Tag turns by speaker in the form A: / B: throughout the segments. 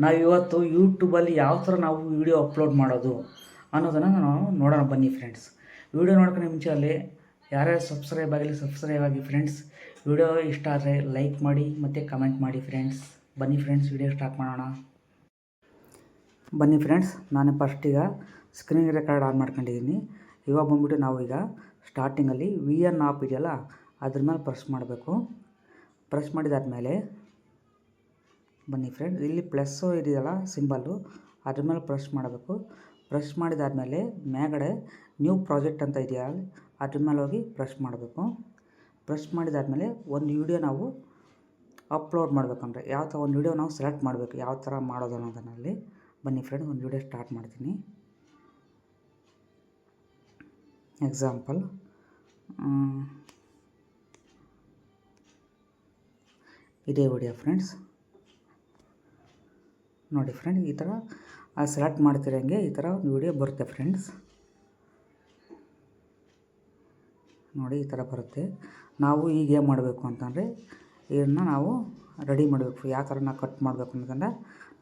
A: ನಾವಿವತ್ತು ಯೂಟ್ಯೂಬಲ್ಲಿ ಯಾವ ಥರ ನಾವು ವೀಡಿಯೋ ಅಪ್ಲೋಡ್ ಮಾಡೋದು ಅನ್ನೋದನ್ನು ನಾವು ನೋಡೋಣ ಬನ್ನಿ ಫ್ರೆಂಡ್ಸ್. ವೀಡಿಯೋ ನೋಡ್ಕೊಂಡು ಮುಂಚೆ ಅಲ್ಲಿ ಯಾರ್ಯಾರು ಸಬ್ಸ್ಕ್ರೈಬ್ ಆಗಿ ಫ್ರೆಂಡ್ಸ್. ವೀಡಿಯೋ ಇಷ್ಟ ಆದರೆ ಲೈಕ್ ಮಾಡಿ ಮತ್ತು ಕಮೆಂಟ್ ಮಾಡಿ ಫ್ರೆಂಡ್ಸ್. ಬನ್ನಿ ಫ್ರೆಂಡ್ಸ್, ವೀಡಿಯೋ ಸ್ಟಾರ್ಟ್ ಮಾಡೋಣ. ಬನ್ನಿ ಫ್ರೆಂಡ್ಸ್, ನಾನು ಫಸ್ಟೀಗ ಸ್ಕ್ರೀನ್ ರೆಕಾರ್ಡ್ ಆನ್ ಮಾಡ್ಕೊಂಡಿದ್ದೀನಿ. ಇವಾಗ ಬಂದ್ಬಿಟ್ಟು ನಾವು ಈಗ ಸ್ಟಾರ್ಟಿಂಗಲ್ಲಿ VN ಆಪ್ ಇದೆಯಲ್ಲ ಅದ್ರ ಮೇಲೆ ಪ್ರೆಸ್ ಮಾಡಬೇಕು. ಪ್ರೆಸ್ ಮಾಡಿದಾದ್ಮೇಲೆ ಬನ್ನಿ ಫ್ರೆಂಡ್ಸ್, ಇಲ್ಲಿ ಪ್ಲಸ್ಸು ಇದೆಯಲ್ಲ ಸಿಂಬಲ್ಲು, ಅದ್ರ ಮೇಲೆ ಪ್ರೆಸ್ ಮಾಡಬೇಕು. ಪ್ರೆಸ್ ಮಾಡಿದಾದ್ಮೇಲೆ ಮೇಲ್ಗಡೆ ನ್ಯೂ ಪ್ರಾಜೆಕ್ಟ್ ಅಂತ ಇದೆಯಲ್ಲ ಅದ್ರ ಮೇಲೆ ಹೋಗಿ ಪ್ರೆಸ್ ಮಾಡಬೇಕು. ಪ್ರೆಸ್ ಮಾಡಿದಾದ್ಮೇಲೆ ಒಂದು ವೀಡಿಯೋ ನಾವು ಅಪ್ಲೋಡ್ ಮಾಡಬೇಕಂದ್ರೆ ಯಾವ ಥರ ಒಂದು ವೀಡಿಯೋ ನಾವು ಸೆಲೆಕ್ಟ್ ಮಾಡಬೇಕು, ಯಾವ ಥರ ಮಾಡೋದು ಅನ್ನೋದನ್ನಲ್ಲಿ. ಬನ್ನಿ ಫ್ರೆಂಡ್ಸ್, ಒಂದು ವೀಡಿಯೋ ಸ್ಟಾರ್ಟ್ ಮಾಡ್ತೀನಿ. ಎಕ್ಸಾಂಪಲ್ ಇದೇ ವಿಡಿಯೋ ಫ್ರೆಂಡ್ಸ್. ನೋಡಿ ಫ್ರೆಂಡ್ಸ್, ಈ ಥರ ಸೆಲೆಕ್ಟ್ ಮಾಡ್ತಿರಂಗೆ ಈ ಥರ ಒಂದು ವಿಡಿಯೋ ಬರುತ್ತೆ ಫ್ರೆಂಡ್ಸ್. ನೋಡಿ ಈ ಥರ ಬರುತ್ತೆ. ನಾವು ಈಗ ಏನು ಮಾಡಬೇಕು ಅಂತಂದರೆ ಇದನ್ನು ನಾವು ರೆಡಿ ಮಾಡಬೇಕು. ಯಾವ ಥರ ನಾವು ಕಟ್ ಮಾಡಬೇಕು ಅನ್ನೋದನ್ನು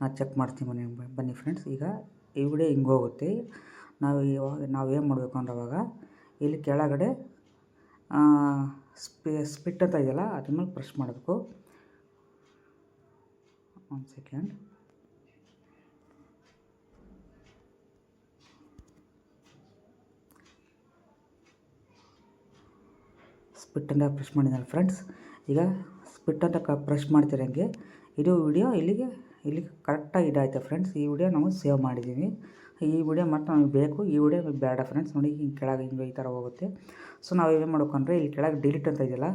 A: ನಾನು ಚೆಕ್ ಮಾಡ್ತೀನಿ. ಬನ್ನಿ ಫ್ರೆಂಡ್ಸ್, ಈಗ ಈ ವಿಡಿಯೋ ಹಿಂಗೆ ಹೋಗುತ್ತೆ. ನಾವು ಏನು ಮಾಡಬೇಕು ಅಂದ್ರೆ ಅವಾಗ ಇಲ್ಲಿ ಕೆಳಗಡೆ ಸ್ಪಿಟ್ ಅಂತ ಇದೆಯಲ್ಲ ಅದ್ರ ಮೇಲೆ ಪ್ರೆಸ್ ಮಾಡಬೇಕು. ಒಂದು ಸೆಕೆಂಡ್. ಸ್ಪಿಟ್ ಅಂತ ಪ್ರೆಸ್ ಮಾಡಿದ್ದಾರೆ ಫ್ರೆಂಡ್ಸ್. ಈಗ ಸ್ಪಿಟ್ ಅಂತ ಪ್ರೆಸ್ ಮಾಡ್ತಿರಂಗೆ ಇದು ವಿಡಿಯೋ ಇಲ್ಲಿಗೆ ಕರೆಕ್ಟಾಗಿ ಇದಾಯ್ತು ಫ್ರೆಂಡ್ಸ್. ಈ ವಿಡಿಯೋ ನಾವು ಸೇವ್ ಮಾಡಿದ್ದೀವಿ. ಈ ವಿಡಿಯೋ ಮತ್ತು ನಮಗೆ ಬೇಕು, ಈ ವಿಡಿಯೋ ಬೇಡ ಫ್ರೆಂಡ್ಸ್. ನೋಡಿ ಹಿಂಗೆ ಕೆಳಗೆ ಹಿಂಗೆ ಈ ಥರ ಹೋಗುತ್ತೆ. ಸೊ ನಾವು ಏನು ಮಾಡಬೇಕು ಅಂದರೆ ಇಲ್ಲಿ ಕೆಳಗೆ ಡಿಲೀಟ್ ಅಂತ ಇದೆಯಲ್ಲ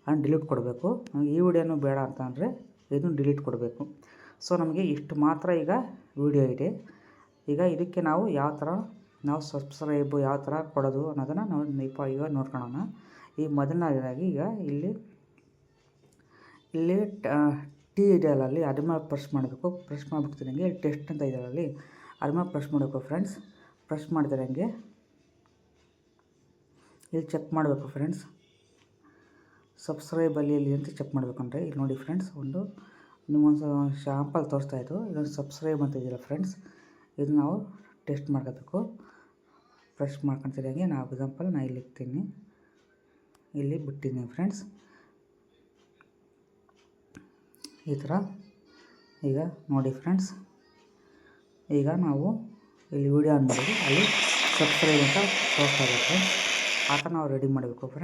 A: ಅದನ್ನು ಡಿಲೀಟ್ ಕೊಡಬೇಕು. ಈ ವಿಡಿಯೋನೂ ಬೇಡ ಅಂತ ಅಂದರೆ ಇದನ್ನು ಡಿಲೀಟ್ ಕೊಡಬೇಕು. ಸೊ ನಮಗೆ ಇಷ್ಟು ಮಾತ್ರ ಈಗ ವಿಡಿಯೋ ಇದೆ. ಈಗ ಇದಕ್ಕೆ ನಾವು ಯಾವ ಥರ ನಾವು ಸಬ್ಸ್ಕ್ರೈಬು ಯಾವ ಥರ ಕೊಡೋದು ಅನ್ನೋದನ್ನು ನಾವು ಇವಾಗ ನೋಡ್ಕೊಳ್ಳೋಣ. ಈ ಮೊದಲನೇದಾಗಿ ಈಗ ಇಲ್ಲಿ ಟಿ ಇದೆಯಲ್ಲ ಅಲ್ಲಿ ಅದ್ರ ಮೇಲೆ ಪ್ರೆಸ್ ಮಾಡಬೇಕು. ಪ್ರೆಸ್ ಮಾಡಿಬಿಡ್ತಿರಂಗೆ ಟೆಸ್ಟ್ ಅಂತ ಇದೆಯಲ್ಲ ಅಲ್ಲಿ ಅದ್ರ ಮೇಲೆ ಪ್ರೆಸ್ ಮಾಡಬೇಕು ಫ್ರೆಂಡ್ಸ್. ಪ್ರೆಸ್ ಮಾಡಿದಿರಂಗೆ ಇಲ್ಲಿ ಚೆಕ್ ಮಾಡಬೇಕು ಫ್ರೆಂಡ್ಸ್. ಸಬ್ಸ್ಕ್ರೈಬಲ್ಲಿ ಇಲ್ಲಿ ಅಂತ ಚೆಕ್ ಮಾಡಬೇಕಂದ್ರೆ ಇಲ್ಲಿ ನೋಡಿ ಫ್ರೆಂಡ್ಸ್, ನಿಮ್ಮೊಂದು ಶಾಂಪಲ್ ತೋರಿಸ್ತಾಯಿತ್ತು. ಇದೊಂದು ಸಬ್ಸ್ಕ್ರೈಬ್ ಅಂತ ಇದೆಯಲ್ಲ ಫ್ರೆಂಡ್ಸ್, ಇದು ನಾವು ಟೆಸ್ಟ್ ಮಾಡ್ಕೋಬೇಕು. ಪ್ರೆಸ್ ಮಾಡ್ಕೊತಿರಂಗೆ ನಾವು ಎಕ್ಸಾಂಪಲ್ ನಾನು ಇಲ್ಲಿ ಇರ್ತೀನಿ, ಇಲ್ಲಿ ಬಿಟ್ಟಿದ್ದೀನಿ ಫ್ರೆಂಡ್ಸ್. ಈ ಥರ ಈಗ ನೋಡಿ ಫ್ರೆಂಡ್ಸ್, ಈಗ ನಾವು ಇಲ್ಲಿ ವಿಡಿಯೋ ಆನ್ ಮಾಡಿದ್ವಿ, ಅಲ್ಲಿ ಸಬ್ಸ್ಕ್ರೈಬ್ ಅಂತ ತೋರಿಸ್ತಾ ಇದೆ ಫ್ರೆಂಡ್ಸ್. ಆ ಥರ ನಾವು ರೆಡಿ ಮಾಡಬೇಕು ಫ್ರೆಂಡ್ಸ್.